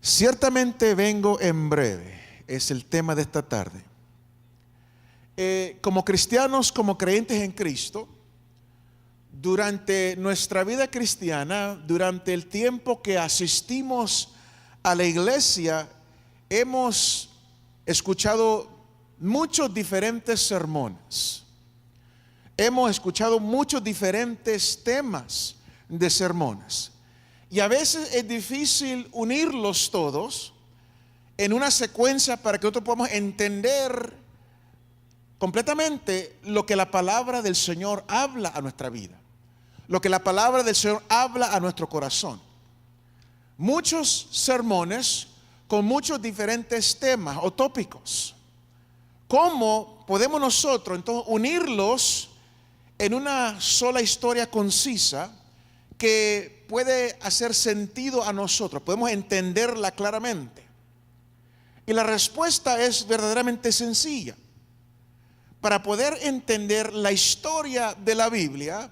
Ciertamente vengo en breve, es el tema de esta tarde. Como cristianos, como creyentes en Cristo, durante nuestra vida cristiana, durante el tiempo que asistimos a la iglesia, hemos escuchado muchos diferentes sermones. Hemos escuchado muchos diferentes temas de sermones. Y a veces es difícil unirlos todos en una secuencia para que nosotros podamos entender completamente lo que la palabra del Señor habla a nuestra vida, lo que la palabra del Señor habla a nuestro corazón. Muchos sermones con muchos diferentes temas o tópicos. ¿Cómo podemos nosotros entonces unirlos en una sola historia concisa que puede hacer sentido a nosotros? Podemos entenderla claramente. Y la respuesta es verdaderamente sencilla. Para poder entender la historia de la Biblia,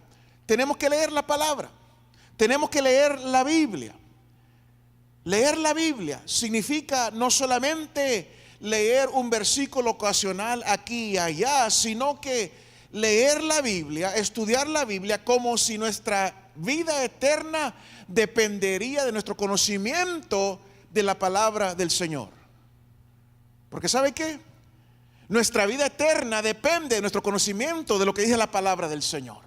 tenemos que leer la palabra. Tenemos que leer la Biblia. Leer la Biblia significa no solamente leer un versículo ocasional aquí y allá, sino que leer la Biblia, estudiar la Biblia como si nuestra vida eterna dependería de nuestro conocimiento de la palabra del Señor. Porque ¿sabe qué? Nuestra vida eterna depende de nuestro conocimiento de lo que dice la palabra del Señor.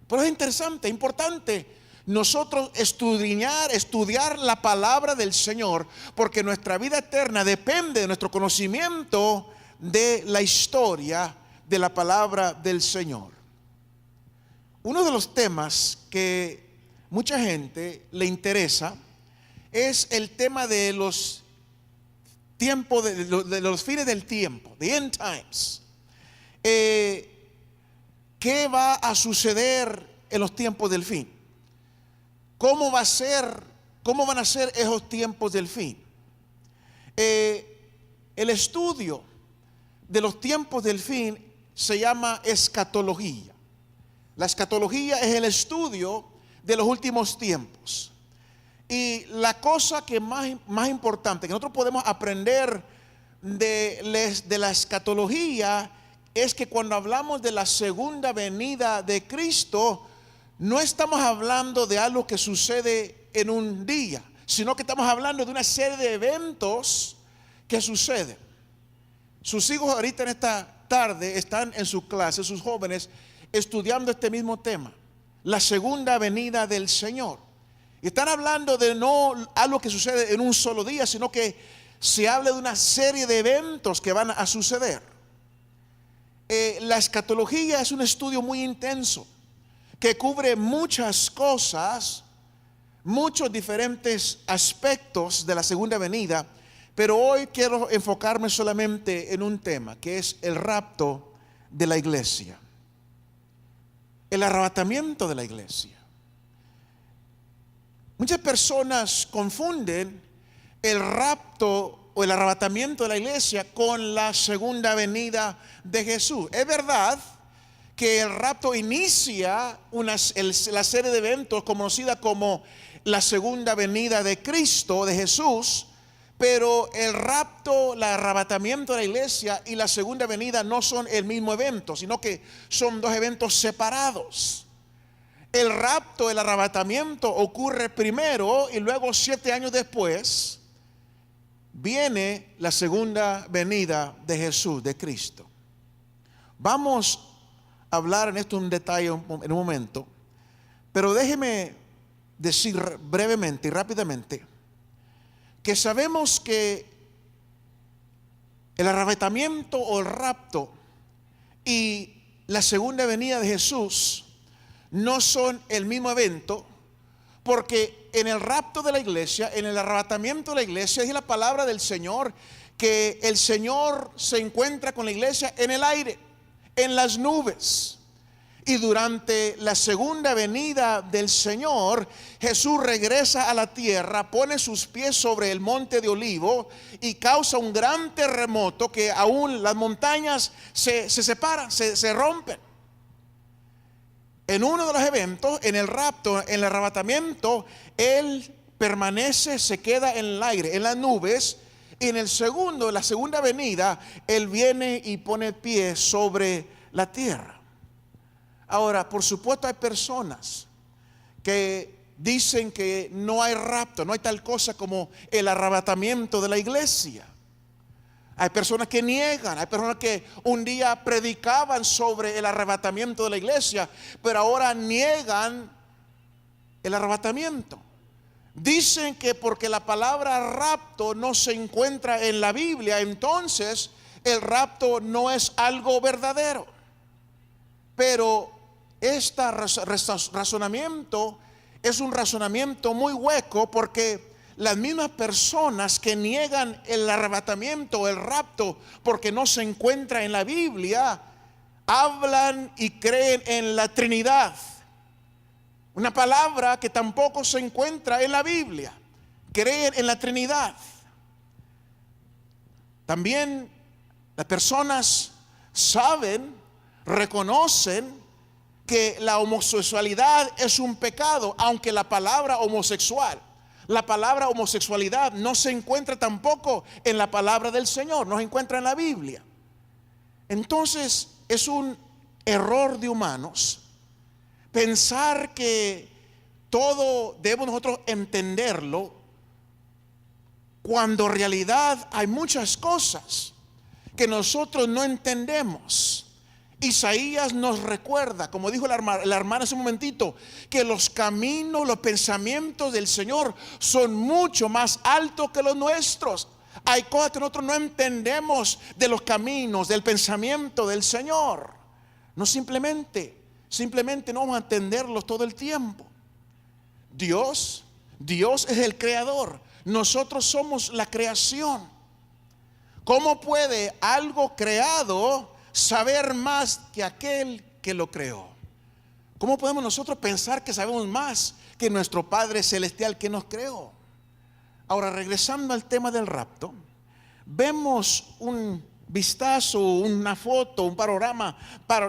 Pero es interesante, importante nosotros estudiar la palabra del Señor, porque nuestra vida eterna depende de nuestro conocimiento de la historia de la palabra del Señor. Uno de los temas que mucha gente le interesa es el tema de los tiempos, de los fines del tiempo, the end times. ¿Qué va a suceder en los tiempos del fin? ¿Cómo van a ser esos tiempos del fin? El estudio de los tiempos del fin se llama escatología. La escatología es el estudio de los últimos tiempos. Y la cosa que más importante que nosotros podemos aprender de la escatología es que cuando hablamos de la segunda venida de Cristo, no estamos hablando de algo que sucede en un día, sino que estamos hablando de una serie de eventos que suceden. Sus hijos ahorita en esta tarde están en su clase, sus jóvenes, estudiando este mismo tema, la segunda venida del Señor. Y están hablando de no algo que sucede en un solo día, sino que se habla de una serie de eventos que van a suceder. La escatología es un estudio muy intenso que cubre muchas cosas, muchos diferentes aspectos de la segunda venida, pero hoy quiero enfocarme solamente en un tema, que es el rapto de la iglesia, el arrebatamiento de la iglesia. Muchas personas confunden el rapto o el arrebatamiento de la iglesia con la segunda venida de Jesús. Es verdad que el rapto inicia la serie de eventos conocida como la segunda venida de Cristo, de Jesús, pero el rapto, el arrebatamiento de la iglesia y la segunda venida no son el mismo evento, sino que son dos eventos separados. El rapto, el arrebatamiento ocurre primero y luego 7 años después viene la segunda venida de Jesús, de Cristo. Vamos a hablar en esto en detalle en un momento, pero déjeme decir brevemente y rápidamente que sabemos que el arrebatamiento o el rapto y la segunda venida de Jesús no son el mismo evento, porque en el rapto de la iglesia, en el arrebatamiento de la iglesia, dice la palabra del Señor que el Señor se encuentra con la iglesia en el aire, en las nubes. Y durante la segunda venida del Señor, Jesús regresa a la tierra, pone sus pies sobre el monte de Olivo y causa un gran terremoto que aún las montañas se separan, se rompen. En uno de los eventos, en el rapto, en el arrebatamiento, Él permanece, se queda en el aire, en las nubes. Y en la segunda venida, Él viene y pone pie sobre la tierra. Ahora, por supuesto, hay personas que dicen que no hay rapto, no hay tal cosa como el arrebatamiento de la iglesia. Hay personas que niegan, hay personas que un día predicaban sobre el arrebatamiento de la iglesia, pero ahora niegan el arrebatamiento. Dicen que porque la palabra rapto no se encuentra en la Biblia, entonces el rapto no es algo verdadero. Pero este razonamiento es un razonamiento muy hueco, porque las mismas personas que niegan el arrebatamiento o el rapto porque no se encuentra en la Biblia, hablan y creen en la Trinidad. Una palabra que tampoco se encuentra en la Biblia. Creen en la Trinidad. También las personas saben, reconocen que la homosexualidad es un pecado, aunque la palabra homosexualidad no se encuentra tampoco en la palabra del Señor, no se encuentra en la Biblia. Entonces es un error de humanos pensar que todo debemos nosotros entenderlo, cuando en realidad hay muchas cosas que nosotros no entendemos. Isaías nos recuerda, como dijo la hermana hace un momentito, que los caminos, los pensamientos del Señor son mucho más altos que los nuestros. Hay cosas que nosotros no entendemos de los caminos, del pensamiento del Señor. No simplemente no vamos a entenderlos todo el tiempo. Dios es el creador. Nosotros somos la creación. ¿Cómo puede algo creado saber más que aquel que lo creó? ¿Cómo podemos nosotros pensar que sabemos más que nuestro Padre Celestial que nos creó? Ahora, regresando al tema del rapto, vemos un vistazo, una foto, un panorama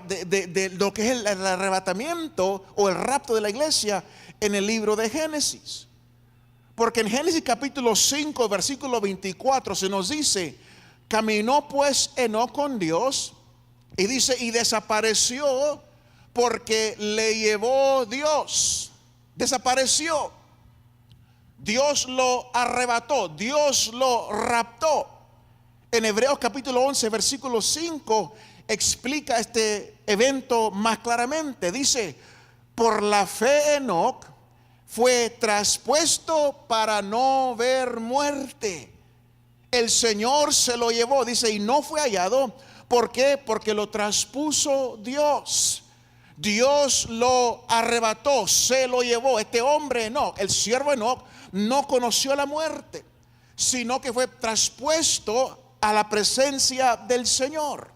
de lo que es el arrebatamiento o el rapto de la iglesia en el libro de Génesis. Porque en Génesis capítulo 5, versículo 24 se nos dice: caminó pues Enoc con Dios, y dice, y desapareció porque le llevó Dios. Desapareció. Dios lo arrebató, Dios lo raptó. En Hebreos capítulo 11, versículo 5 explica este evento más claramente. Dice: por la fe Enoc fue traspuesto para no ver muerte. El Señor se lo llevó, dice, y no fue hallado. ¿Por qué? Porque lo traspuso Dios. Dios lo arrebató, se lo llevó. Este hombre Enoc, el siervo Enoc, no conoció la muerte, sino que fue traspuesto a la presencia del Señor.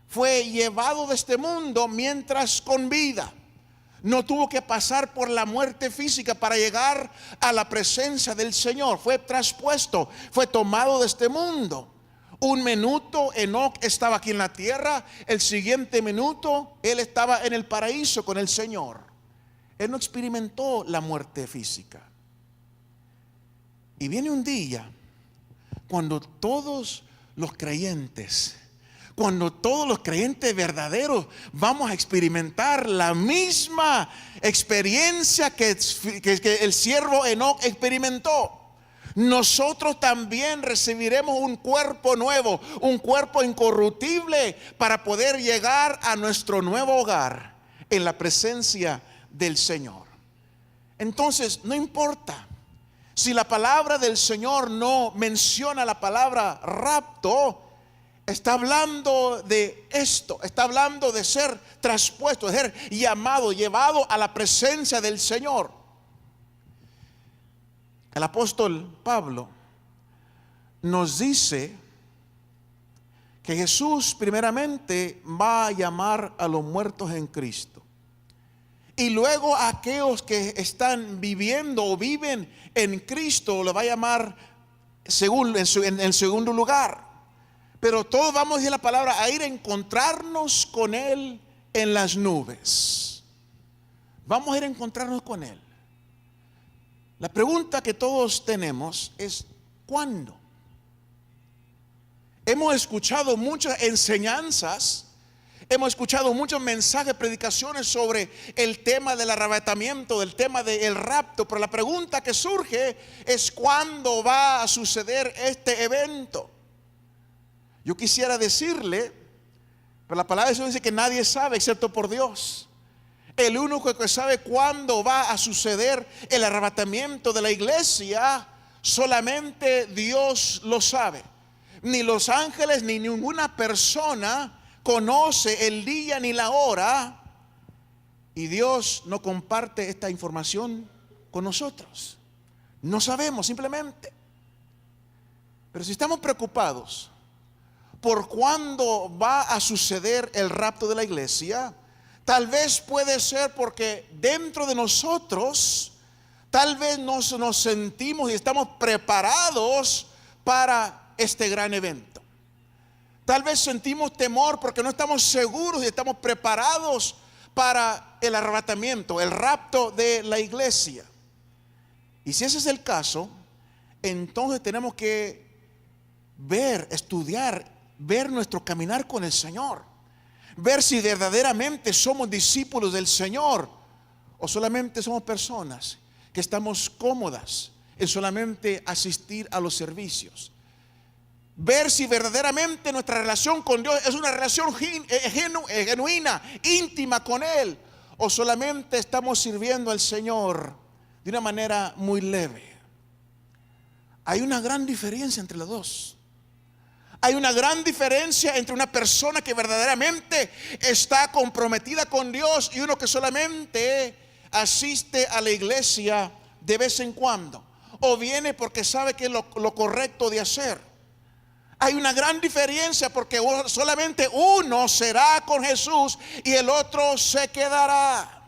Fue llevado de este mundo mientras con vida. No tuvo que pasar por la muerte física para llegar a la presencia del Señor. Fue traspuesto, fue tomado de este mundo. Un minuto Enoc estaba aquí en la tierra, el siguiente minuto él estaba en el paraíso con el Señor. Él no experimentó la muerte física. Y viene un día cuando todos los creyentes verdaderos vamos a experimentar la misma experiencia que el siervo Enoc experimentó. Nosotros también recibiremos un cuerpo nuevo, un cuerpo incorruptible, para poder llegar a nuestro nuevo hogar en la presencia del Señor. Entonces, no importa si la palabra del Señor no menciona la palabra rapto. Está hablando de esto, está hablando de ser traspuesto, de ser llamado, llevado a la presencia del Señor. El apóstol Pablo nos dice que Jesús primeramente va a llamar a los muertos en Cristo, y luego a aquellos que están viviendo o viven en Cristo lo va a llamar en segundo lugar. Pero todos vamos, dice la palabra, a ir a encontrarnos con Él en las nubes. Vamos a ir a encontrarnos con Él. La pregunta que todos tenemos es ¿cuándo? Hemos escuchado muchas enseñanzas, hemos escuchado muchos mensajes, predicaciones sobre el tema del arrebatamiento, del tema del rapto, pero la pregunta que surge es ¿cuándo va a suceder este evento? Yo quisiera decirle, pero la palabra de Dios dice que nadie sabe excepto por Dios. El único que sabe cuándo va a suceder el arrebatamiento de la iglesia, solamente Dios lo sabe. Ni los ángeles ni ninguna persona conoce el día ni la hora, y Dios no comparte esta información con nosotros. No sabemos simplemente. Pero si estamos preocupados por cuándo va a suceder el rapto de la iglesia, tal vez puede ser porque dentro de nosotros tal vez nos sentimos y estamos preparados para este gran evento. Tal vez sentimos temor porque no estamos seguros y estamos preparados para el arrebatamiento, el rapto de la iglesia. Y si ese es el caso, entonces tenemos que ver, estudiar, ver nuestro caminar con el Señor. Ver si verdaderamente somos discípulos del Señor o solamente somos personas que estamos cómodas en solamente asistir a los servicios. Ver si verdaderamente nuestra relación con Dios es una relación genuina, íntima con Él, o solamente estamos sirviendo al Señor de una manera muy leve. Hay una gran diferencia entre los dos. Hay una gran diferencia entre una persona que verdaderamente está comprometida con Dios y uno que solamente asiste a la iglesia de vez en cuando, o viene porque sabe que es lo correcto de hacer. Hay una gran diferencia porque solamente uno será con Jesús y el otro se quedará.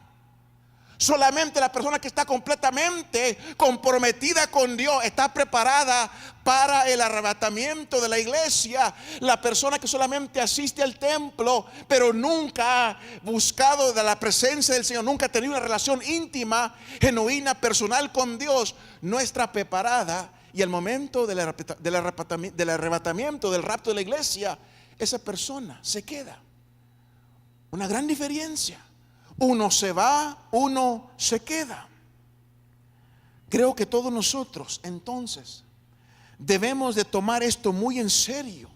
Solamente la persona que está completamente comprometida con Dios está preparada para el arrebatamiento de la iglesia. La persona que solamente asiste al templo, pero nunca ha buscado de la presencia del Señor, nunca ha tenido una relación íntima, genuina, personal con Dios, no está preparada. Y al momento del arrebatamiento, del rapto de la iglesia, esa persona se queda. Una gran diferencia. Uno se va, uno se queda. Creo que todos nosotros entonces debemos de tomar esto muy en serio.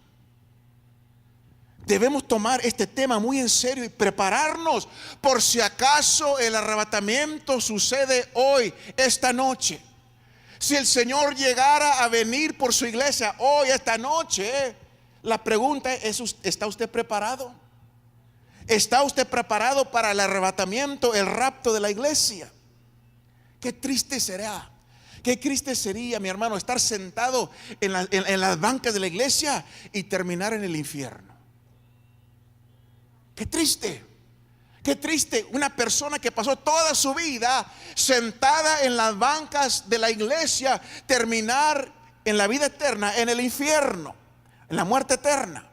Debemos tomar este tema muy en serio y prepararnos por si acaso el arrebatamiento sucede hoy, esta noche. Si el Señor llegara a venir por su iglesia hoy, esta noche, la pregunta es: ¿está usted preparado? ¿Está usted preparado para el arrebatamiento, el rapto de la iglesia? Qué triste será, qué triste sería, mi hermano, estar sentado en las bancas de la iglesia y terminar en el infierno. Qué triste, qué triste. Una persona que pasó toda su vida sentada en las bancas de la iglesia, terminar en la vida eterna, en el infierno, en la muerte eterna.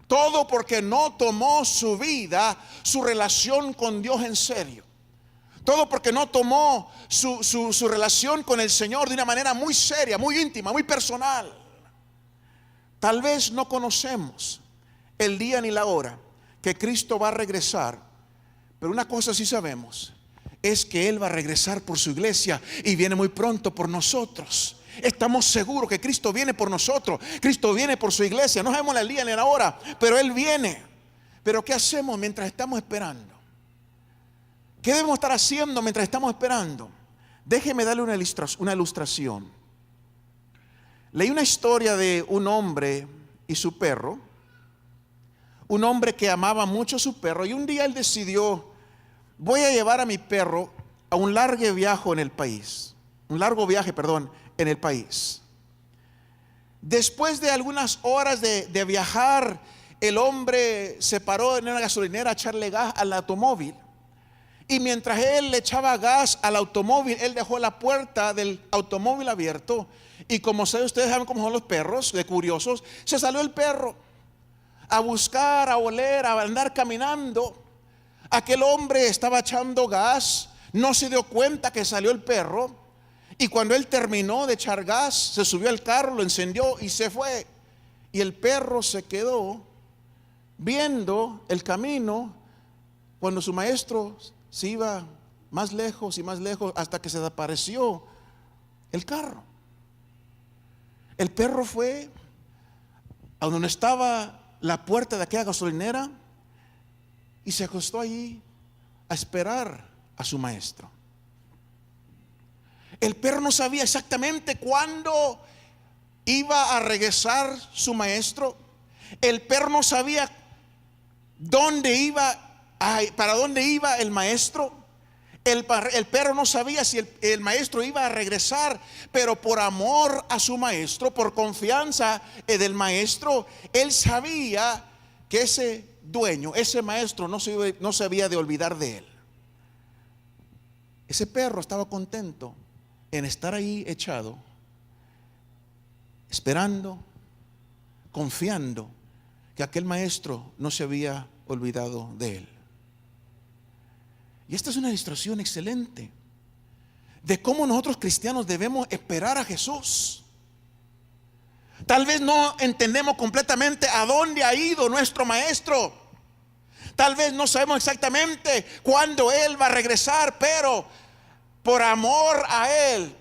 Todo porque no tomó su vida, su relación con Dios en serio. Todo porque no tomó su relación con el Señor de una manera muy seria, muy íntima, muy personal. Tal vez no conocemos el día ni la hora que Cristo va a regresar, pero una cosa sí sabemos, es que Él va a regresar por su iglesia y viene muy pronto por nosotros. Estamos seguros que Cristo viene por nosotros. Cristo viene por su iglesia. No sabemos el día ni la hora, pero Él viene. Pero ¿qué hacemos mientras estamos esperando? ¿Qué debemos estar haciendo mientras estamos esperando? Déjeme darle una ilustración. Leí una historia de un hombre y su perro. Un hombre que amaba mucho a su perro, y un día él decidió: voy a llevar a mi perro a un largo viaje en el país. En el país. Después de algunas horas de viajar, el hombre se paró en una gasolinera a echarle gas al automóvil. Y mientras él le echaba gas al automóvil, él dejó la puerta del automóvil abierto. Y como ustedes saben cómo son los perros, de curiosos, se salió el perro a buscar, a oler, a andar caminando. Aquel hombre estaba echando gas, no se dio cuenta que salió el perro. Y cuando él terminó de echar gas, se subió al carro, lo encendió y se fue. Y el perro se quedó viendo el camino cuando su maestro se iba más lejos y más lejos hasta que se desapareció el carro. El perro fue a donde estaba la puerta de aquella gasolinera y se acostó allí a esperar a su maestro. El perro no sabía exactamente cuándo iba a regresar su maestro. El perro no sabía dónde iba, para dónde iba el maestro. El perro no sabía si el maestro iba a regresar, pero por amor a su maestro, por confianza del maestro, él sabía que ese dueño, ese maestro no se había de olvidar de él. Ese perro estaba contento en estar ahí echado, esperando, confiando que aquel maestro no se había olvidado de él. Y esta es una ilustración excelente de cómo nosotros cristianos debemos esperar a Jesús. Tal vez no entendemos completamente a dónde ha ido nuestro maestro. Tal vez no sabemos exactamente cuándo Él va a regresar, pero por amor a Él,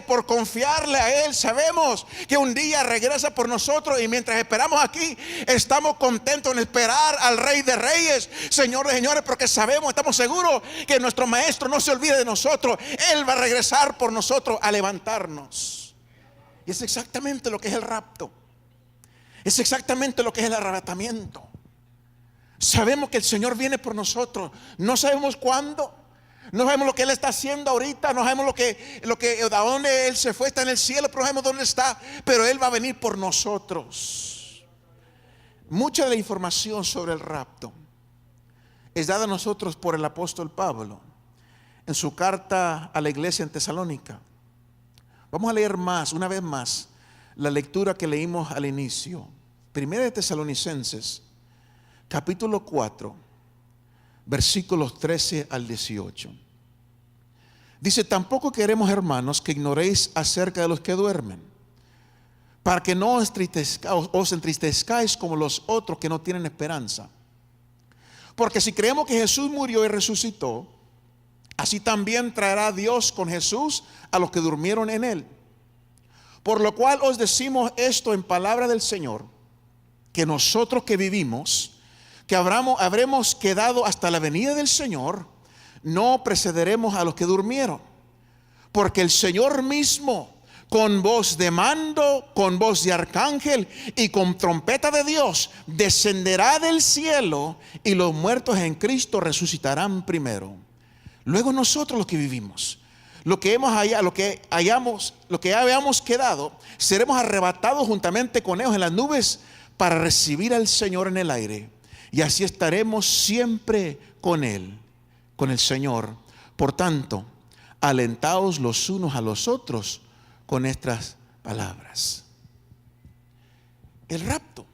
por confiarle a Él, sabemos que un día regresa por nosotros. Y mientras esperamos aquí, estamos contentos en esperar al Rey de Reyes, Señor de Señores, porque sabemos, estamos seguros que nuestro Maestro no se olvide de nosotros. Él va a regresar por nosotros a levantarnos. Y es exactamente lo que es el rapto. Es exactamente lo que es el arrebatamiento. Sabemos que el Señor viene por nosotros. No sabemos cuándo. No sabemos lo que Él está haciendo ahorita. No sabemos a dónde Él se fue. Está en el cielo, pero no sabemos dónde está. Pero Él va a venir por nosotros. Mucha de la información sobre el rapto es dada a nosotros por el apóstol Pablo en su carta a la iglesia en Tesalónica. Vamos a leer una vez más, la lectura que leímos al inicio. Primera de Tesalonicenses, capítulo 4, versículos 13 al 18. Dice: tampoco queremos, hermanos, que ignoréis acerca de los que duermen, para que no os entristezcáis como los otros que no tienen esperanza. Porque si creemos que Jesús murió y resucitó, así también traerá Dios con Jesús a los que durmieron en Él. Por lo cual os decimos esto en palabra del Señor, que nosotros que vivimos, que habremos quedado hasta la venida del Señor, no precederemos a los que durmieron. Porque el Señor mismo, con voz de mando, con voz de arcángel y con trompeta de Dios, descenderá del cielo, y los muertos en Cristo resucitarán primero. Luego nosotros los que vivimos, lo que hayamos quedado, seremos arrebatados juntamente con ellos en las nubes para recibir al Señor en el aire. Y así estaremos siempre con Él, con el Señor. Por tanto, alentaos los unos a los otros con estas palabras. El rapto,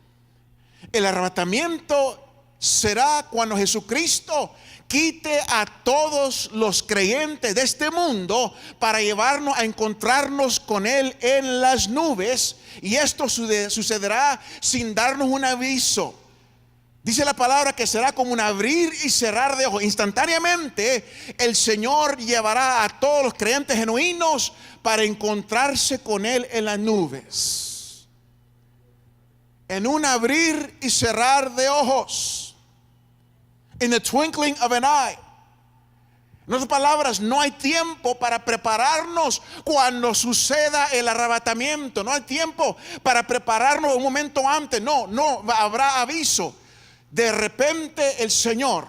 el arrebatamiento será cuando Jesucristo quite a todos los creyentes de este mundo para llevarnos a encontrarnos con Él en las nubes. Y esto sucederá sin darnos un aviso. Dice la palabra que será como un abrir y cerrar de ojos. Instantáneamente el Señor llevará a todos los creyentes genuinos para encontrarse con Él en las nubes. En un abrir y cerrar de ojos. In the twinkling of an eye. En otras palabras, no hay tiempo para prepararnos cuando suceda el arrebatamiento. No hay tiempo para prepararnos un momento antes. No habrá aviso. De repente el Señor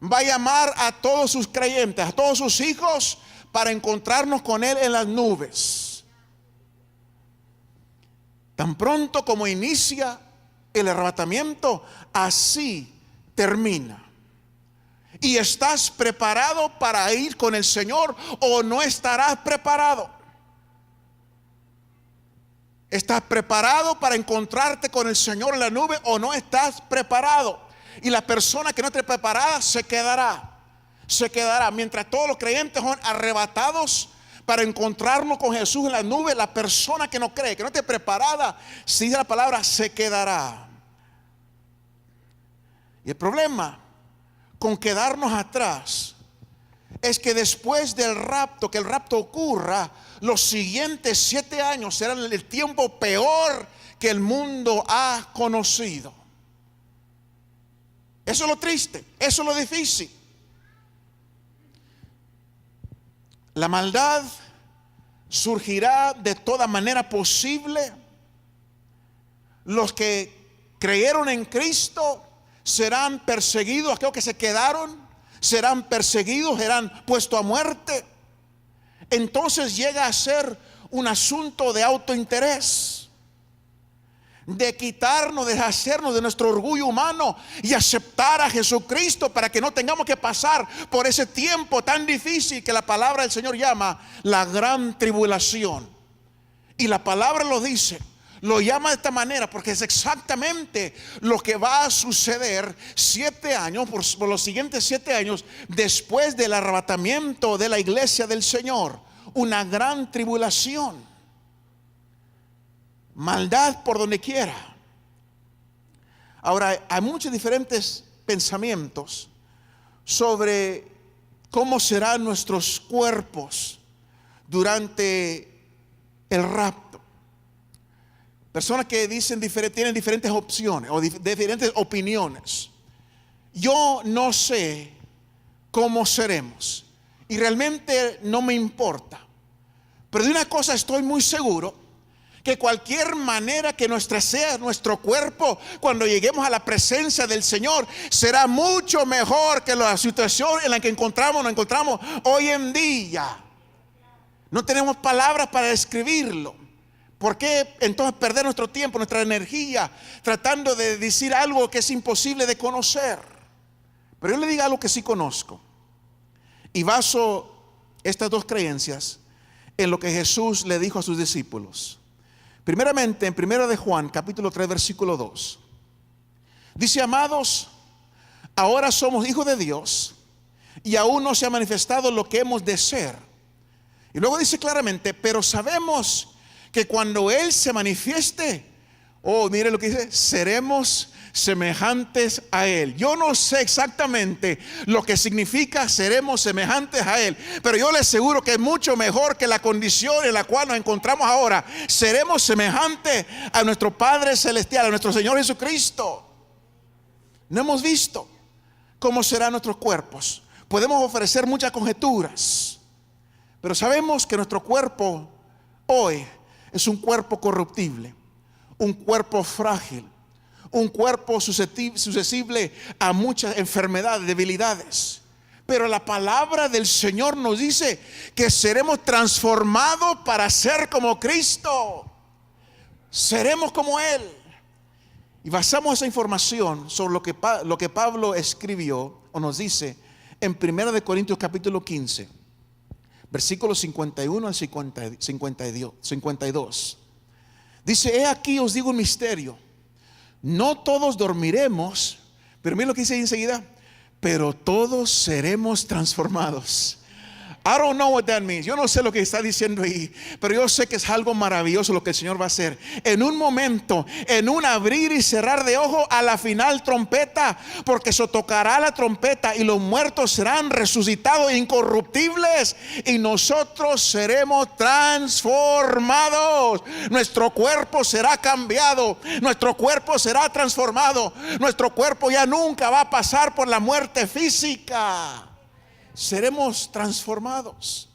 va a llamar a todos sus creyentes, a todos sus hijos, para encontrarnos con Él en las nubes. Tan pronto como inicia el arrebatamiento, así termina. ¿Y estás preparado para ir con el Señor o no estarás preparado? ¿Estás preparado para encontrarte con el Señor en la nube o no estás preparado? Y la persona que no esté preparada se quedará mientras todos los creyentes son arrebatados para encontrarnos con Jesús en la nube, la persona que no cree, que no esté preparada, si dice la palabra, se quedará. Y el problema con quedarnos atrás es que después del rapto, que el rapto ocurra, los siguientes 7 años serán el tiempo peor que el mundo ha conocido. Eso es lo triste, eso es lo difícil. La maldad surgirá de toda manera posible. Los que creyeron en Cristo serán perseguidos. Aquellos que se quedaron serán perseguidos, serán puestos a muerte. Entonces llega a ser un asunto de autointerés, de quitarnos, de deshacernos de nuestro orgullo humano y aceptar a Jesucristo para que no tengamos que pasar por ese tiempo tan difícil que la palabra del Señor llama la gran tribulación. Y la palabra lo dice, lo llama de esta manera porque es exactamente lo que va a suceder 7 años, por los siguientes 7 años después del arrebatamiento de la iglesia del Señor. Una gran tribulación. Maldad por donde quiera. Ahora, hay muchos diferentes pensamientos sobre cómo serán nuestros cuerpos durante el rapto. Personas que dicen tienen diferentes opciones o diferentes opiniones. Yo no sé cómo seremos y realmente no me importa. Pero de una cosa estoy muy seguro, que cualquier manera que sea nuestro cuerpo, cuando lleguemos a la presencia del Señor, será mucho mejor que la situación en la que nos encontramos hoy en día. No tenemos palabras para describirlo. ¿Por qué entonces perder nuestro tiempo, nuestra energía, tratando de decir algo que es imposible de conocer? Pero yo le digo algo que sí conozco, y baso estas dos creencias en lo que Jesús le dijo a sus discípulos. Primeramente, en 1 de Juan, capítulo 3, versículo 2. Dice: amados, ahora somos hijos de Dios y aún no se ha manifestado lo que hemos de ser. Y luego dice claramente: pero sabemos que cuando Él se manifieste, mire lo que dice, seremos semejantes a Él. Yo no sé exactamente lo que significa seremos semejantes a Él, pero yo les aseguro que es mucho mejor que la condición en la cual nos encontramos ahora. Seremos semejantes a nuestro Padre Celestial, a nuestro Señor Jesucristo. No hemos visto cómo serán nuestros cuerpos. Podemos ofrecer muchas conjeturas, pero sabemos que nuestro cuerpo hoy es un cuerpo corruptible, un cuerpo frágil, un cuerpo susceptible a muchas enfermedades, debilidades. Pero la palabra del Señor nos dice que seremos transformados para ser como Cristo. Seremos como Él. Y basamos esa información sobre lo que Pablo escribió o nos dice en 1 de Corintios capítulo 15, versículos 51 al 52. Dice: he aquí os digo un misterio. No todos dormiremos, pero mira lo que dice ahí enseguida: pero todos seremos transformados. I don't know what that means. Yo no sé lo que está diciendo ahí, pero yo sé que es algo maravilloso lo que el Señor va a hacer. En un momento, en un abrir y cerrar de ojo, a la final trompeta, porque se tocará la trompeta y los muertos serán resucitados incorruptibles y nosotros seremos transformados. Nuestro cuerpo será cambiado, nuestro cuerpo será transformado, nuestro cuerpo ya nunca va a pasar por la muerte física. Seremos transformados.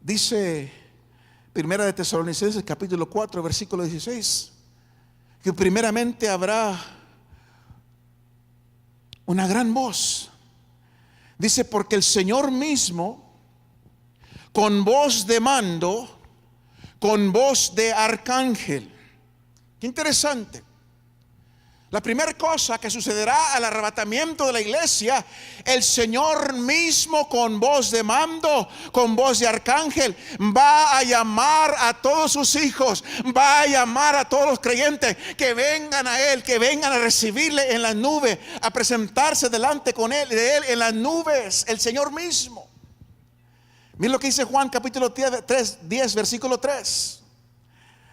Dice 1 de Tesalonicenses capítulo 4 versículo 16 que primeramente habrá una gran voz. Dice: porque el Señor mismo, con voz de mando, con voz de arcángel. Qué interesante. La primera cosa que sucederá al arrebatamiento de la iglesia, el Señor mismo con voz de mando, con voz de arcángel, va a llamar a todos sus hijos, va a llamar a todos los creyentes que vengan a Él, que vengan a recibirle en las nubes, a presentarse delante de Él en las nubes, el Señor mismo. Miren lo que dice Juan capítulo 10, versículo 3.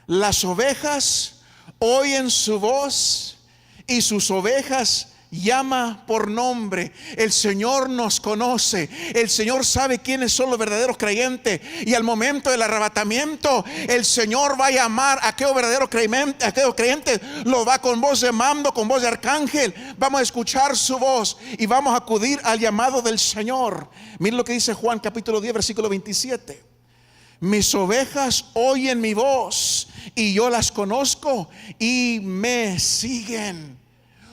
Las ovejas oyen su voz y sus ovejas llama por nombre. El Señor nos conoce. El Señor sabe quiénes son los verdaderos creyentes. Y al momento del arrebatamiento, el Señor va a llamar a aquellos verdaderos creyentes. Lo va con voz de mando, con voz de arcángel. Vamos a escuchar su voz y vamos a acudir al llamado del Señor. Miren lo que dice Juan capítulo 10, versículo 27. Mis ovejas oyen mi voz y yo las conozco y me siguen.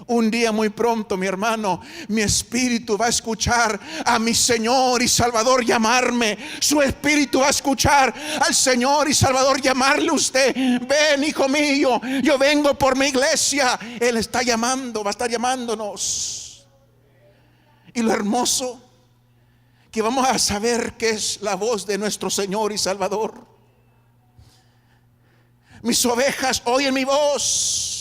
Un día muy pronto, mi hermano, mi espíritu va a escuchar a mi Señor y Salvador llamarme. Su espíritu va a escuchar al Señor y Salvador llamarle a usted. Ven, hijo mío, yo vengo por mi iglesia. Él está llamando, va a estar llamándonos. Y lo hermoso, que vamos a saber que es la voz de nuestro Señor y Salvador. Mis ovejas oyen mi voz.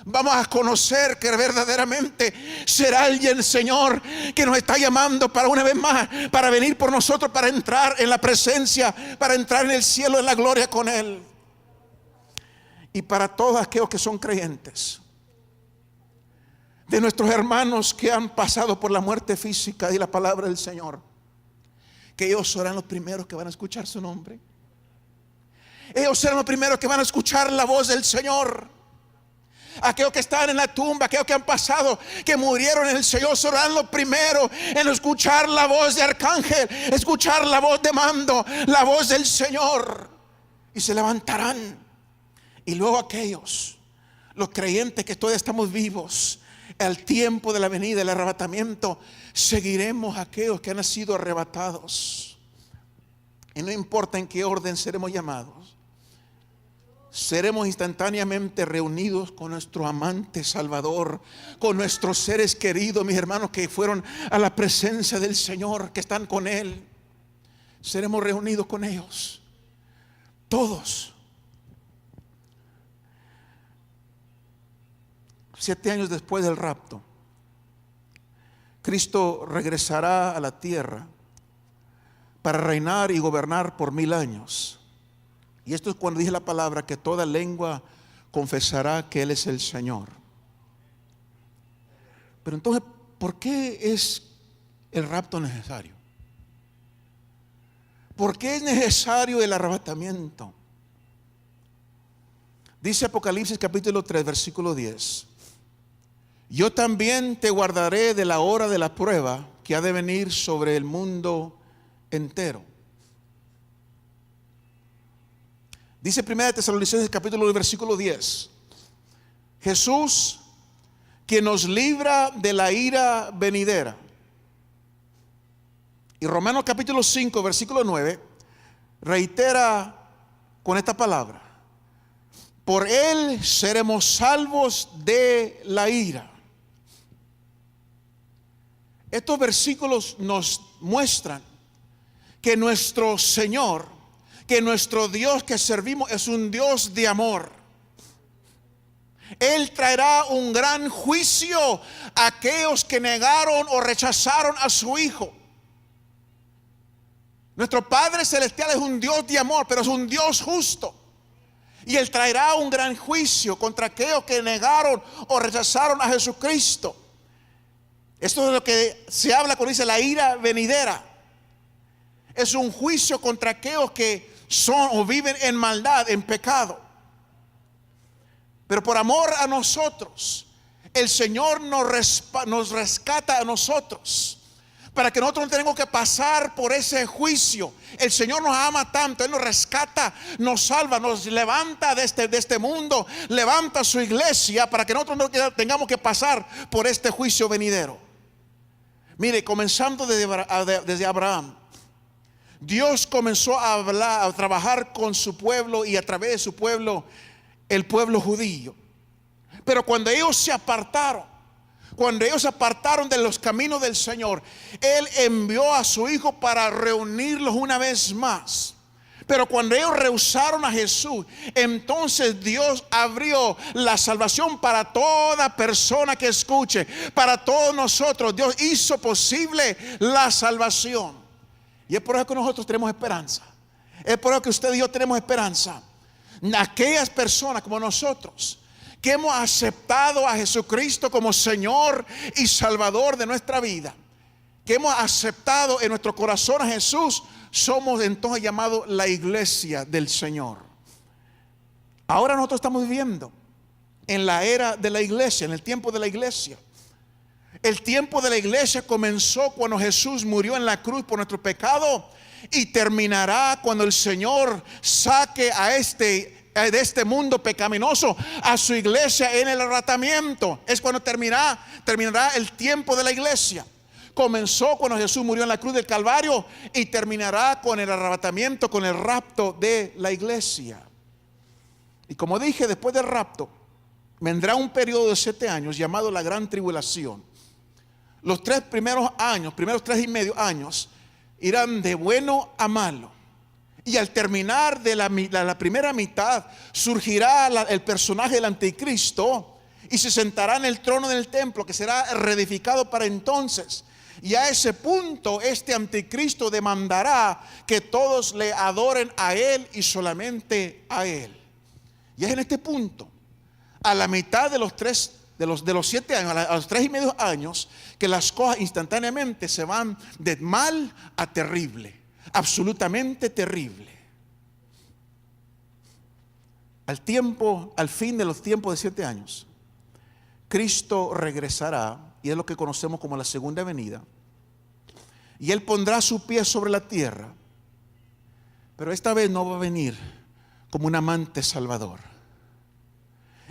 Vamos a conocer que verdaderamente será alguien, Señor, que nos está llamando para una vez más, para venir por nosotros, para entrar en la presencia, para entrar en el cielo, en la gloria con Él. Y para todos aquellos que son creyentes, de nuestros hermanos que han pasado por la muerte física y la palabra del Señor, que ellos serán los primeros que van a escuchar su nombre. Ellos serán los primeros que van a escuchar la voz del Señor. Aquellos que están en la tumba, aquellos que han pasado, que murieron en el Señor, serán los primeros en escuchar la voz de arcángel, escuchar la voz de mando, la voz del Señor, y se levantarán. Y luego aquellos, los creyentes que todavía estamos vivos, al tiempo de la venida, del arrebatamiento, seguiremos a aquellos que han sido arrebatados. Y no importa en qué orden seremos llamados, seremos instantáneamente reunidos con nuestro amante Salvador, con nuestros seres queridos, mis hermanos que fueron a la presencia del Señor, que están con Él. Seremos reunidos con ellos, todos. 7 años después del rapto, Cristo regresará a la tierra para reinar y gobernar por 1000 años. Y esto es cuando dice la palabra que toda lengua confesará que Él es el Señor. Pero entonces, ¿por qué es el rapto necesario? ¿Por qué es necesario el arrebatamiento? Dice Apocalipsis capítulo 3, versículo 10. Yo también te guardaré de la hora de la prueba que ha de venir sobre el mundo entero. Dice 1 Tesalonicenses capítulo 1, versículo 10. Jesús, quien nos libra de la ira venidera. Y Romanos capítulo 5, versículo 9, reitera con esta palabra: por Él seremos salvos de la ira. Estos versículos nos muestran que nuestro Señor, que nuestro Dios que servimos es un Dios de amor. Él traerá un gran juicio a aquellos que negaron o rechazaron a su Hijo. Nuestro Padre Celestial es un Dios de amor, pero es un Dios justo. Y Él traerá un gran juicio contra aquellos que negaron o rechazaron a Jesucristo. Esto es lo que se habla cuando dice la ira venidera. Es un juicio contra aquellos que son o viven en maldad, en pecado. Pero por amor a nosotros, el Señor nos rescata a nosotros, para que nosotros no tengamos que pasar por ese juicio. El Señor nos ama tanto, Él nos rescata, nos salva, nos levanta de este mundo, levanta su iglesia, para que nosotros no tengamos que pasar por este juicio venidero. Mire, comenzando desde Abraham, Dios comenzó a hablar, a trabajar con su pueblo y a través de su pueblo, el pueblo judío. Pero cuando ellos se apartaron de los caminos del Señor, Él envió a su Hijo para reunirlos una vez más. Pero cuando ellos rehusaron a Jesús, entonces Dios abrió la salvación para toda persona que escuche, para todos nosotros. Dios hizo posible la salvación. Y es por eso que nosotros tenemos esperanza. Es por eso que usted y yo tenemos esperanza. Aquellas personas como nosotros que hemos aceptado a Jesucristo como Señor y Salvador de nuestra vida, que hemos aceptado en nuestro corazón a Jesús, somos entonces llamados la iglesia del Señor. Ahora nosotros estamos viviendo en la era de la iglesia, en el tiempo de la iglesia. El tiempo de la iglesia comenzó cuando Jesús murió en la cruz por nuestro pecado, y terminará cuando el Señor saque de este mundo pecaminoso a su iglesia en el arrebatamiento. Es cuando terminará el tiempo de la iglesia. Comenzó cuando Jesús murió en la cruz del Calvario y terminará con el arrebatamiento, con el rapto de la iglesia. Y como dije, después del rapto vendrá un periodo de 7 años llamado la Gran Tribulación. Los 3 primeros 3.5 años irán de bueno a malo. Y al terminar de la primera mitad surgirá el personaje del anticristo y se sentará en el trono del templo, que será reedificado para entonces. Y a ese punto este anticristo demandará que todos le adoren a él y solamente a él. Y es en este punto, a la mitad de los 7 años, a los 3.5 años, que las cosas instantáneamente se van de mal a terrible, absolutamente terrible. Al fin de los tiempos de 7 años, Cristo regresará, y es lo que conocemos como la segunda venida, y Él pondrá su pie sobre la tierra, pero esta vez no va a venir como un amante salvador.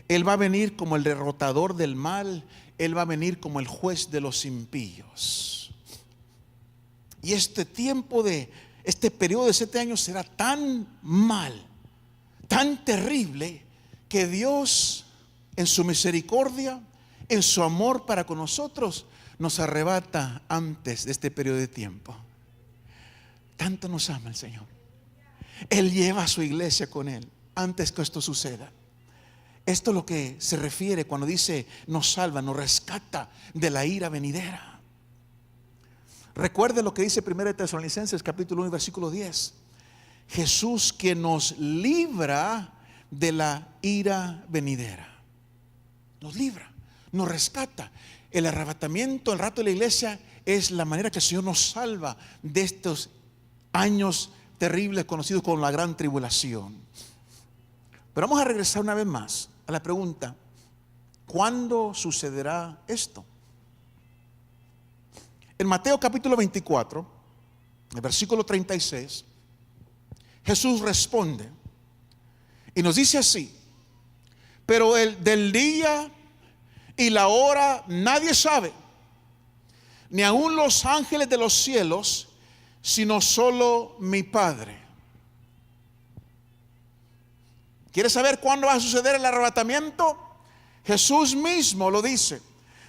Él va a venir como el derrotador del mal. Él va a venir como el juez de los impíos. Y este periodo de 7 años será tan mal, tan terrible, que Dios en su misericordia, en su amor para con nosotros, nos arrebata antes de este periodo de tiempo. Tanto nos ama el Señor. Él lleva a su iglesia con Él antes que esto suceda. Esto es lo que se refiere cuando dice nos salva, nos rescata de la ira venidera. Recuerde lo que dice 1 Tesalonicenses capítulo 1 versículo 10. Jesús que nos libra de la ira venidera. Nos libra, nos rescata. El arrebatamiento, el rapto de la iglesia es la manera que el Señor nos salva de estos años terribles conocidos como la gran tribulación. Pero vamos a regresar una vez más a la pregunta: ¿cuándo sucederá esto? En Mateo capítulo 24, el versículo 36, Jesús responde y nos dice así: pero del día y la hora nadie sabe, ni aun los ángeles de los cielos, sino solo mi Padre. ¿Quieres saber cuándo va a suceder el arrebatamiento? Jesús mismo lo dice.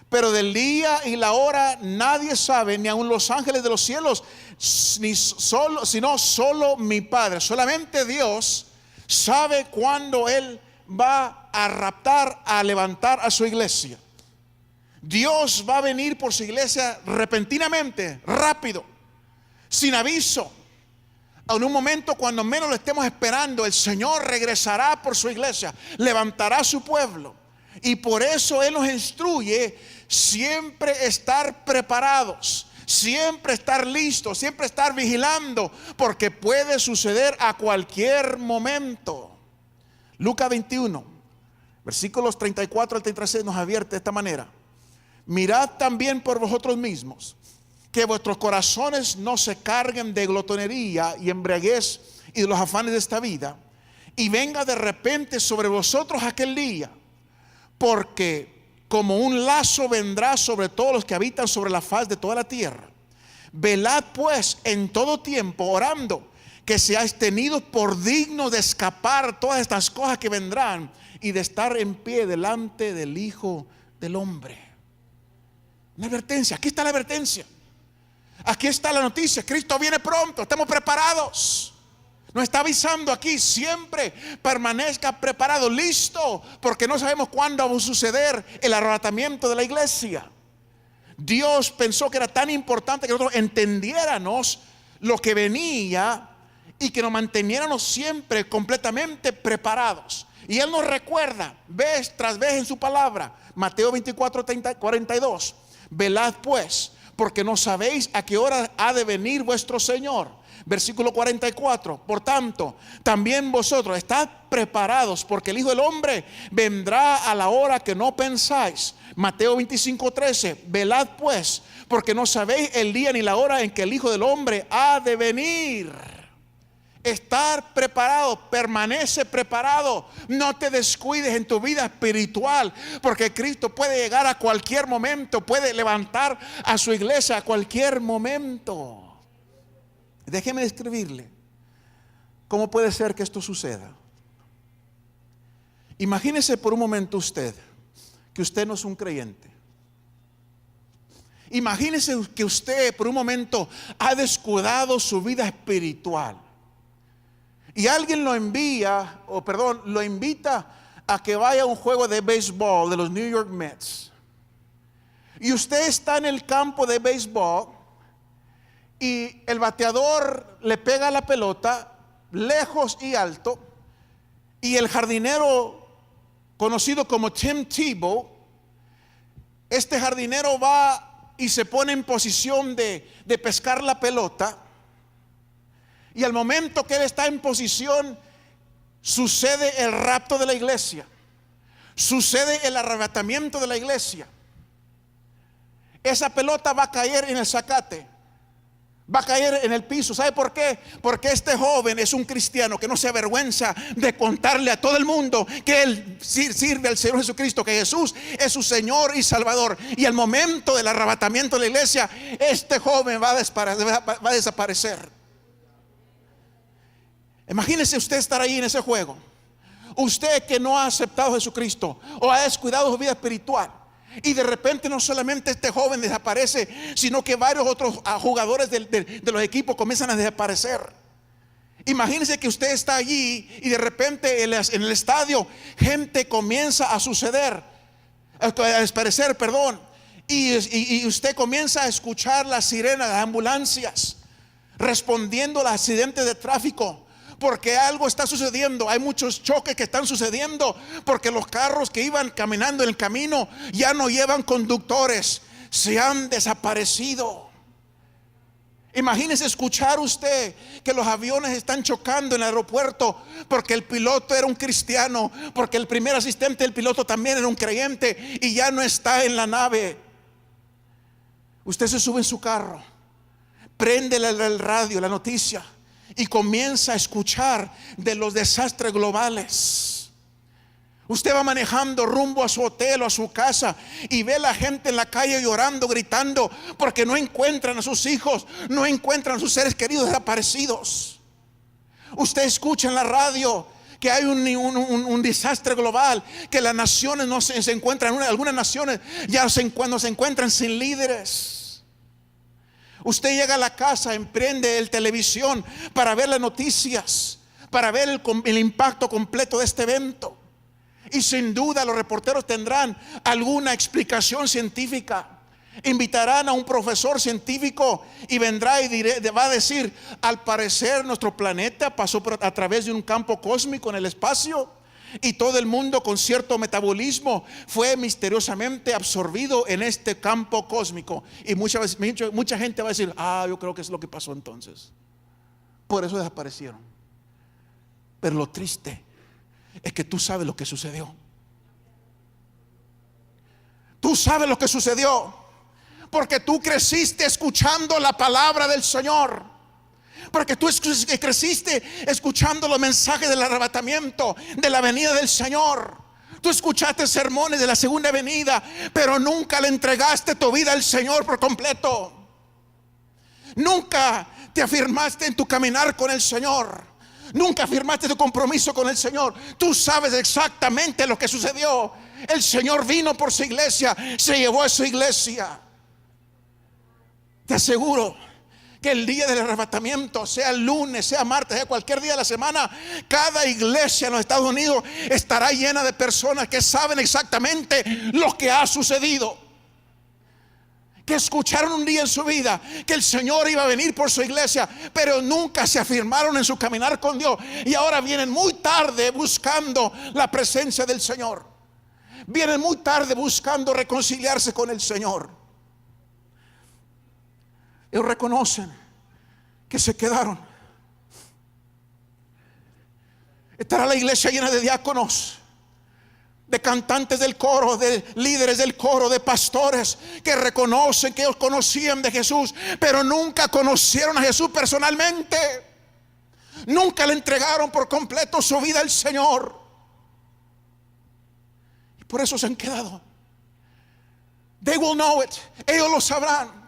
Pero del día y la hora nadie sabe, ni aun los ángeles de los cielos, sino solo mi Padre. Solamente Dios sabe cuándo Él va a raptar, a levantar a su iglesia. Dios va a venir por su iglesia repentinamente, rápido, sin aviso. En un momento cuando menos lo estemos esperando, el Señor regresará por su iglesia, levantará a su pueblo. Y por eso Él nos instruye siempre estar preparados, siempre estar listos, siempre estar vigilando, porque puede suceder a cualquier momento. Lucas 21, versículos 34 al 36 nos advierte de esta manera: mirad también por vosotros mismos, que vuestros corazones no se carguen de glotonería y embriaguez y de los afanes de esta vida, y venga de repente sobre vosotros aquel día, porque como un lazo vendrá sobre todos los que habitan sobre la faz de toda la tierra. Velad pues en todo tiempo, orando, que seáis tenidos por dignos de escapar todas estas cosas que vendrán y de estar en pie delante del Hijo del Hombre. Una advertencia, aquí está la advertencia. Aquí está la noticia: Cristo viene pronto, estamos preparados. Nos está avisando aquí: siempre permanezca preparado, listo, porque no sabemos cuándo va a suceder el arrebatamiento de la iglesia. Dios pensó que era tan importante que nosotros entendiéramos lo que venía y que nos manteniéramos siempre completamente preparados. Y Él nos recuerda vez tras vez en su palabra, Mateo 24, 42, velad pues, porque no sabéis a qué hora ha de venir vuestro Señor. Versículo 44, por tanto, también vosotros estad preparados, porque el Hijo del Hombre vendrá a la hora que no pensáis. Mateo 25, 13, velad pues, porque no sabéis el día ni la hora en que el Hijo del Hombre ha de venir. Estar preparado, permanece preparado. No te descuides en tu vida espiritual, porque Cristo puede llegar a cualquier momento, puede levantar a su iglesia a cualquier momento. Déjeme describirle cómo puede ser que esto suceda. Imagínese por un momento usted que usted no es un creyente. Imagínese que usted por un momento ha descuidado su vida espiritual y alguien lo invita a que vaya a un juego de béisbol de los New York Mets. Y usted está en el campo de béisbol y el bateador le pega la pelota lejos y alto, y el jardinero conocido como Tim Tebow, este jardinero va y se pone en posición de pescar la pelota, y al momento que él está en posición sucede el rapto de la iglesia, sucede el arrebatamiento de la iglesia. Esa pelota va a caer en el zacate, va a caer en el piso. ¿Sabe por qué? Porque este joven es un cristiano que no se avergüenza de contarle a todo el mundo que él sirve al Señor Jesucristo, que Jesús es su Señor y Salvador. Y al momento del arrebatamiento de la iglesia, este joven va a desaparecer. Imagínese usted estar ahí en ese juego, usted que no ha aceptado a Jesucristo o ha descuidado su vida espiritual, y de repente no solamente este joven desaparece, sino que varios otros jugadores de los equipos comienzan a desaparecer. Imagínese que usted está allí y de repente en el estadio gente comienza a desaparecer, y usted comienza a escuchar la sirena de las ambulancias respondiendo a los accidentes de tráfico, porque algo está sucediendo. Hay muchos choques que están sucediendo porque los carros que iban caminando en el camino ya no llevan conductores, se han desaparecido. Imagínese escuchar usted que los aviones están chocando en el aeropuerto porque el piloto era un cristiano, porque el primer asistente del piloto también era un creyente y ya no está en la nave. Usted se sube en su carro, prende el radio, la noticia, y comienza a escuchar de los desastres globales. Usted va manejando rumbo a su hotel o a su casa y ve a la gente en la calle llorando, gritando, porque no encuentran a sus hijos, no encuentran a sus seres queridos desaparecidos. Usted escucha en la radio que hay un desastre global, que las naciones no se encuentran, algunas naciones ya cuando se encuentran sin líderes. Usted llega a la casa, emprende el televisión para ver las noticias, para ver el impacto completo de este evento. Y sin duda los reporteros tendrán alguna explicación científica. Invitarán a un profesor científico y vendrá y va a decir: al parecer nuestro planeta pasó a través de un campo cósmico en el espacio, y todo el mundo con cierto metabolismo fue misteriosamente absorbido en este campo cósmico. Y mucha gente va a decir: yo creo que es lo que pasó entonces. Por eso desaparecieron. Pero lo triste es que tú sabes lo que sucedió. Tú sabes lo que sucedió porque tú creciste escuchando la palabra del Señor. Porque tú creciste escuchando los mensajes del arrebatamiento, de la venida del Señor. Tú escuchaste sermones de la segunda venida, pero nunca le entregaste tu vida al Señor por completo. Nunca te afirmaste en tu caminar con el Señor. Nunca afirmaste tu compromiso con el Señor. Tú sabes exactamente lo que sucedió. El Señor vino por su iglesia, se llevó a su iglesia. Te aseguro que el día del arrebatamiento, sea el lunes, sea martes, sea cualquier día de la semana, cada iglesia en los Estados Unidos estará llena de personas que saben exactamente lo que ha sucedido. que escucharon un día en su vida que el Señor iba a venir por su iglesia, pero nunca se afirmaron en su caminar con Dios, y ahora vienen muy tarde buscando la presencia del Señor. Vienen muy tarde buscando reconciliarse con el Señor. Ellos reconocen que se quedaron. Estará la iglesia llena de diáconos, de cantantes del coro, de líderes del coro, de pastores que reconocen que ellos conocían de Jesús, pero nunca conocieron a Jesús personalmente. Nunca le entregaron por completo su vida al Señor. Y por eso se han quedado. They will know it. Ellos lo sabrán.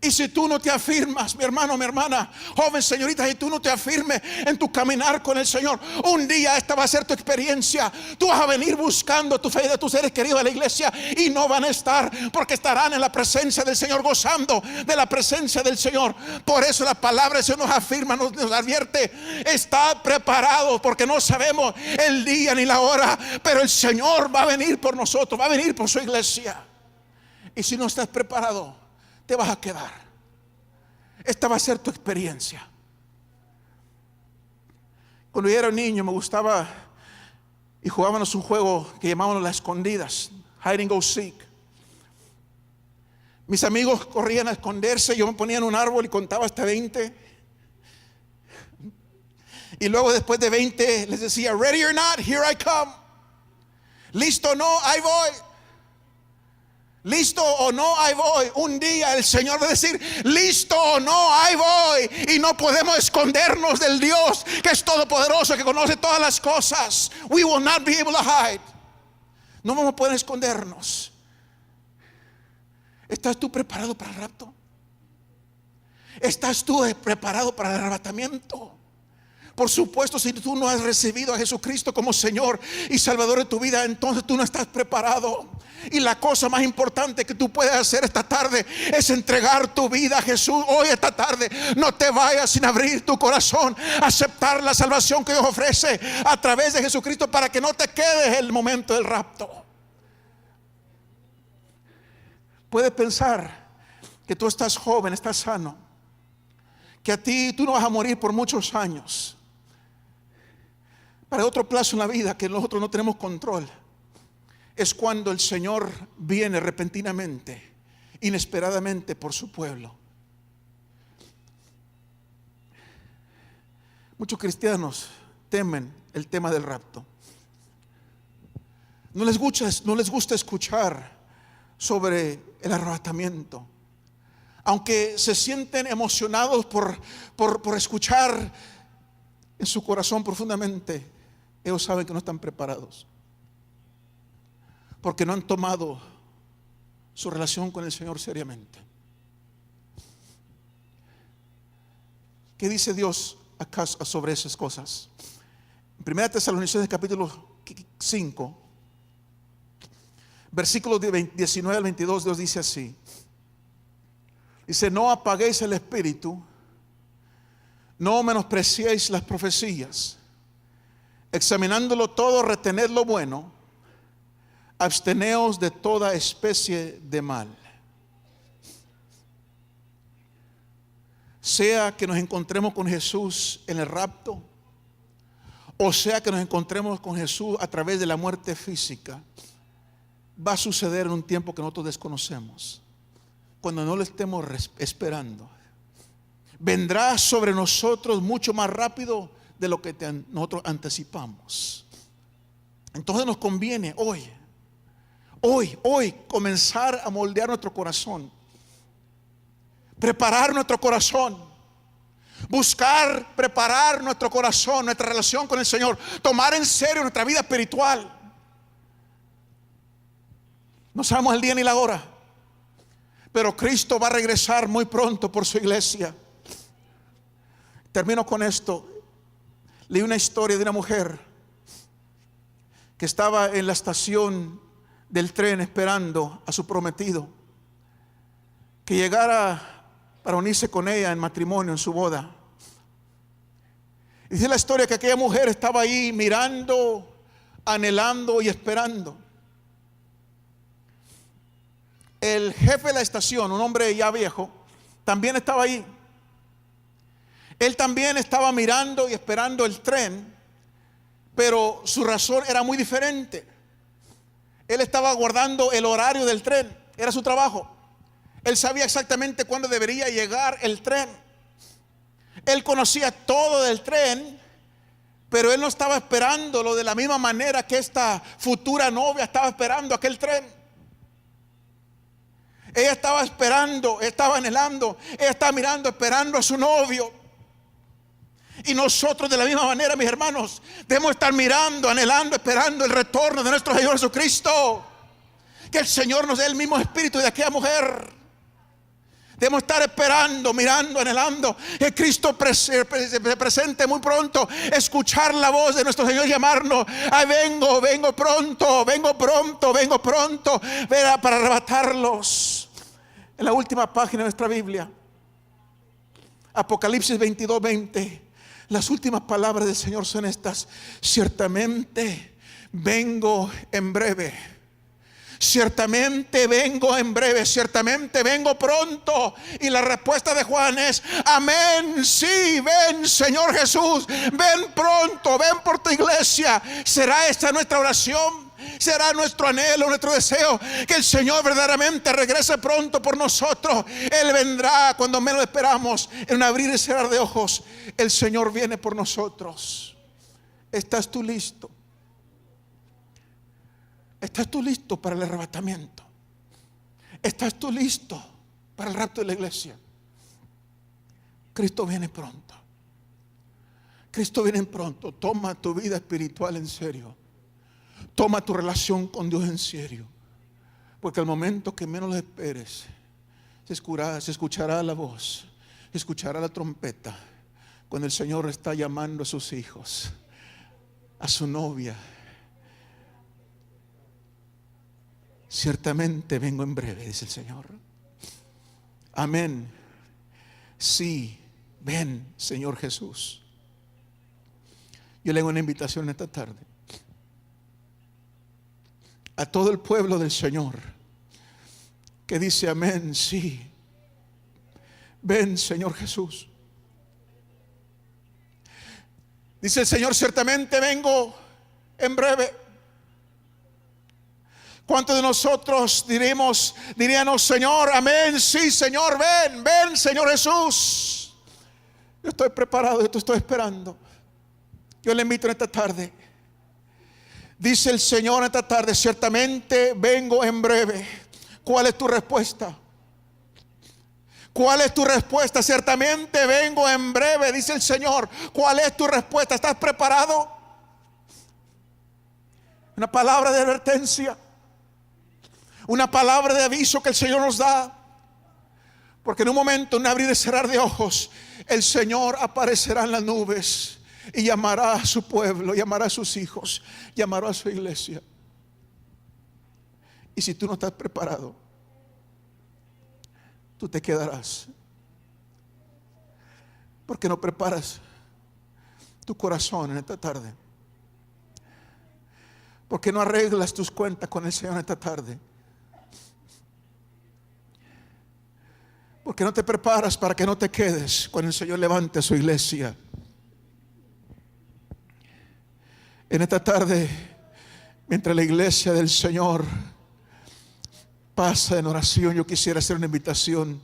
Y si tú no te afirmas, mi hermano, mi hermana, joven, señorita, si tú no te afirmes en tu caminar con el Señor, un día esta va a ser tu experiencia. Tú vas a venir buscando tu fe de tus seres queridos de la iglesia y no van a estar, porque estarán en la presencia del Señor, gozando de la presencia del Señor. Por eso la palabra del Señor nos afirma, nos advierte: está preparado, porque no sabemos el día ni la hora, pero el Señor va a venir por nosotros, va a venir por su iglesia. Y si no estás preparado, te vas a quedar. Esta va a ser tu experiencia. Cuando yo era niño me gustaba y jugábamos un juego que llamábamos las escondidas, hide and go seek. Mis amigos corrían a esconderse, yo me ponía en un árbol y contaba hasta 20. Y luego después de 20 les decía: ready or not, here I come. Listo o no, ahí voy. Listo o no, ahí voy. Un día el Señor va a decir: listo o no, ahí voy. Y no podemos escondernos del Dios que es todopoderoso, que conoce todas las cosas. We will not be able to hide. No vamos a poder escondernos. ¿Estás tú preparado para el rapto? ¿Estás tú preparado para el arrebatamiento? Por supuesto, si tú no has recibido a Jesucristo como Señor y Salvador de tu vida, entonces tú no estás preparado. Y la cosa más importante que tú puedes hacer esta tarde es entregar tu vida a Jesús. Hoy, esta tarde, no te vayas sin abrir tu corazón, aceptar la salvación que Dios ofrece a través de Jesucristo, para que no te quedes el momento del rapto. Puedes pensar que tú estás joven, estás sano, que a ti tú no vas a morir por muchos años, para otro plazo en la vida que nosotros no tenemos control. Es cuando el Señor viene repentinamente, inesperadamente por su pueblo. Muchos cristianos temen el tema del rapto. No les gusta escuchar sobre el arrebatamiento, aunque se sienten emocionados por escuchar. En su corazón profundamente ellos saben que no están preparados, porque no han tomado su relación con el Señor seriamente. ¿Qué dice Dios acaso sobre esas cosas? En 1 Tesalonicenses capítulo 5, versículos 19 al 22, Dios dice así. Dice: no apaguéis el espíritu, no menospreciéis las profecías, examinándolo todo, retened lo bueno, absteneos de toda especie de mal. Sea que nos encontremos con Jesús en el rapto, o sea que nos encontremos con Jesús a través de la muerte física, va a suceder en un tiempo que nosotros desconocemos, cuando no lo estemos esperando. Vendrá sobre nosotros mucho más rápido de lo que nosotros anticipamos. Entonces nos conviene hoy comenzar a moldear nuestro corazón, preparar nuestro corazón, buscar preparar nuestro corazón, nuestra relación con el Señor, tomar en serio nuestra vida espiritual. No sabemos el día ni la hora, pero Cristo va a regresar muy pronto por su iglesia. Termino con esto. Leí una historia de una mujer que estaba en la estación del tren esperando a su prometido que llegara para unirse con ella en matrimonio, en su boda. Y dice la historia que aquella mujer estaba ahí mirando, anhelando y esperando. el jefe de la estación, un hombre ya viejo, también estaba ahí. Él también estaba mirando y esperando el tren, pero su razón era muy diferente. Él estaba guardando el horario del tren, era su trabajo. Él sabía exactamente cuándo debería llegar el tren. Él conocía todo del tren, pero él no estaba esperándolo de la misma manera que esta futura novia estaba esperando aquel tren. Ella estaba esperando, estaba anhelando, ella estaba mirando, esperando a su novio. Y nosotros de la misma manera, mis hermanos, debemos estar mirando, anhelando, esperando el retorno de nuestro Señor Jesucristo. Que el Señor nos dé el mismo espíritu de aquella mujer. Debemos estar esperando, mirando, anhelando que Cristo se presente muy pronto. Escuchar la voz de nuestro Señor llamarnos: ay, vengo pronto, vengo pronto, vengo pronto, para arrebatarlos. En la última página de nuestra Biblia, Apocalipsis 22:20, las últimas palabras del Señor son estas: ciertamente vengo en breve. Ciertamente vengo en breve, ciertamente vengo pronto. Y la respuesta de Juan es: amén, sí, ven Señor Jesús, ven pronto, ven por tu iglesia. ¿Será esta nuestra oración? ¿Será nuestro anhelo, nuestro deseo que el Señor verdaderamente regrese pronto por nosotros? Él vendrá cuando menos lo esperamos. En un abrir y cerrar de ojos, el Señor viene por nosotros. ¿Estás tú listo? ¿Estás tú listo para el arrebatamiento? ¿Estás tú listo para el rapto de la iglesia? Cristo viene pronto. Cristo viene pronto. Toma tu vida espiritual en serio. Toma tu relación con Dios en serio. Porque al momento que menos lo esperes, se escuchará la voz, se escuchará la trompeta, cuando el Señor está llamando a sus hijos, a su novia. Ciertamente vengo en breve, dice el Señor. Amén. Sí, ven, Señor Jesús. Yo le hago una invitación esta tarde a todo el pueblo del Señor que dice: amén, sí, ven, Señor Jesús. Dice el Señor: ciertamente vengo en breve. ¿Cuántos de nosotros diríamos, Señor, amén, sí, Señor, ven, Señor Jesús? Yo estoy preparado, yo te estoy esperando. Yo le invito en esta tarde. Dice el Señor en esta tarde: ciertamente vengo en breve. ¿Cuál es tu respuesta? ¿Cuál es tu respuesta? Ciertamente vengo en breve, dice el Señor. ¿Cuál es tu respuesta? ¿Estás preparado? Una palabra de advertencia, una palabra de aviso que el Señor nos da. Porque en un momento, en un abrir y cerrar de ojos, el Señor aparecerá en las nubes y llamará a su pueblo, llamará a sus hijos, llamará a su iglesia. Y si tú no estás preparado, tú te quedarás. Porque no preparas tu corazón en esta tarde. Porque no arreglas tus cuentas con el Señor en esta tarde. Porque no te preparas para que no te quedes cuando el Señor levante a su iglesia. En esta tarde, mientras la iglesia del Señor pasa en oración, yo quisiera hacer una invitación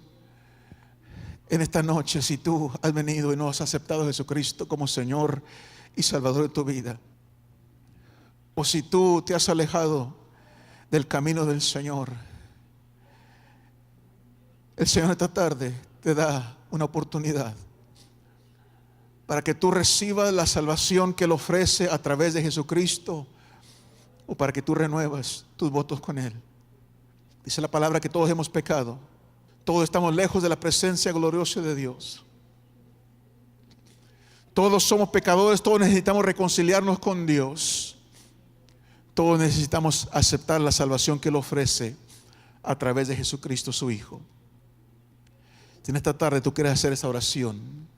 en esta noche. Si tú has venido y no has aceptado a Jesucristo como Señor y Salvador de tu vida, o si tú te has alejado del camino del Señor, el Señor esta tarde te da una oportunidad para que tú recibas la salvación que Él ofrece a través de Jesucristo, o para que tú renuevas tus votos con Él. Dice la palabra que todos hemos pecado, todos estamos lejos de la presencia gloriosa de Dios. Todos somos pecadores, todos necesitamos reconciliarnos con Dios. Todos necesitamos aceptar la salvación que Él ofrece a través de Jesucristo su Hijo. Si en esta tarde tú quieres hacer esa oración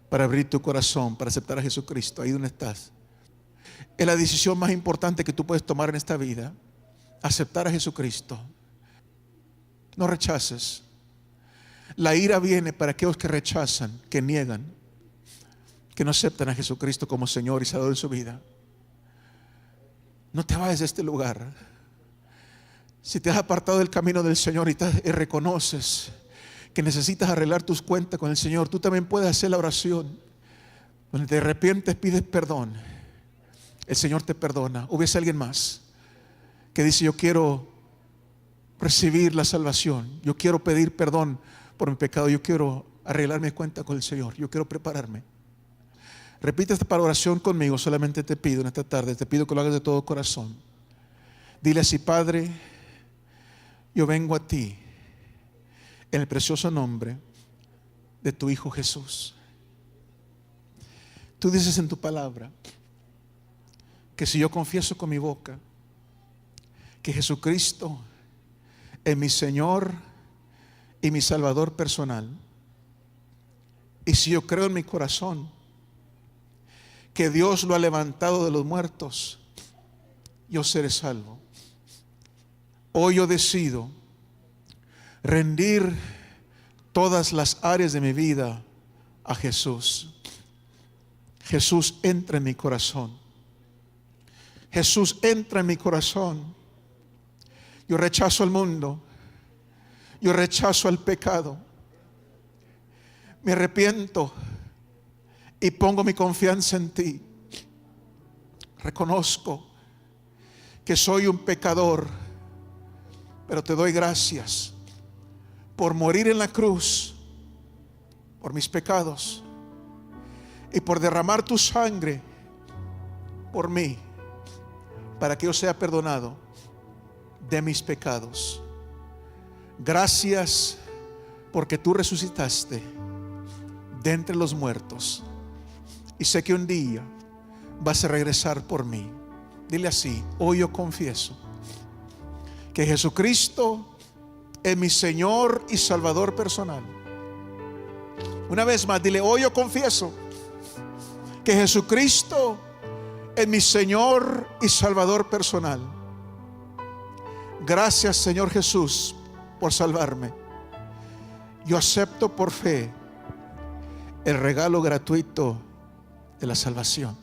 para abrir tu corazón, para aceptar a Jesucristo, ahí donde estás, es la decisión más importante que tú puedes tomar en esta vida: aceptar a Jesucristo. No rechaces. La ira viene para aquellos que rechazan, que niegan, que no aceptan a Jesucristo como Señor y Salvador de su vida. No te vayas de este lugar. Si te has apartado del camino del Señor y reconoces que necesitas arreglar tus cuentas con el Señor, tú también puedes hacer la oración donde te arrepientes, pides perdón. El Señor te perdona. ¿Hubiese alguien más que dice: yo quiero recibir la salvación, yo quiero pedir perdón por mi pecado, yo quiero arreglar mi cuenta con el Señor, yo quiero prepararme? Repite esta oración conmigo. Solamente te pido en esta tarde, te pido que lo hagas de todo corazón. Dile así: Padre, yo vengo a ti en el precioso nombre de tu Hijo Jesús. Tú dices en tu palabra que si yo confieso con mi boca que Jesucristo es mi Señor y mi Salvador personal, y si yo creo en mi corazón que Dios lo ha levantado de los muertos, yo seré salvo. Hoy yo decido rendir todas las áreas de mi vida a Jesús. Jesús, entra en mi corazón. Jesús, entra en mi corazón. Yo rechazo al mundo. Yo rechazo al pecado. Me arrepiento y pongo mi confianza en ti. Reconozco que soy un pecador, pero te doy gracias por morir en la cruz por mis pecados y por derramar tu sangre por mí, para que yo sea perdonado de mis pecados. Gracias porque tú resucitaste de entre los muertos, y sé que un día vas a regresar por mí. Dile así: hoy yo confieso que Jesucristo es mi Señor y Salvador personal. Una vez más, dile: hoy yo confieso que Jesucristo es mi Señor y Salvador personal. Gracias, Señor Jesús, por salvarme. Yo acepto por fe el regalo gratuito de la salvación.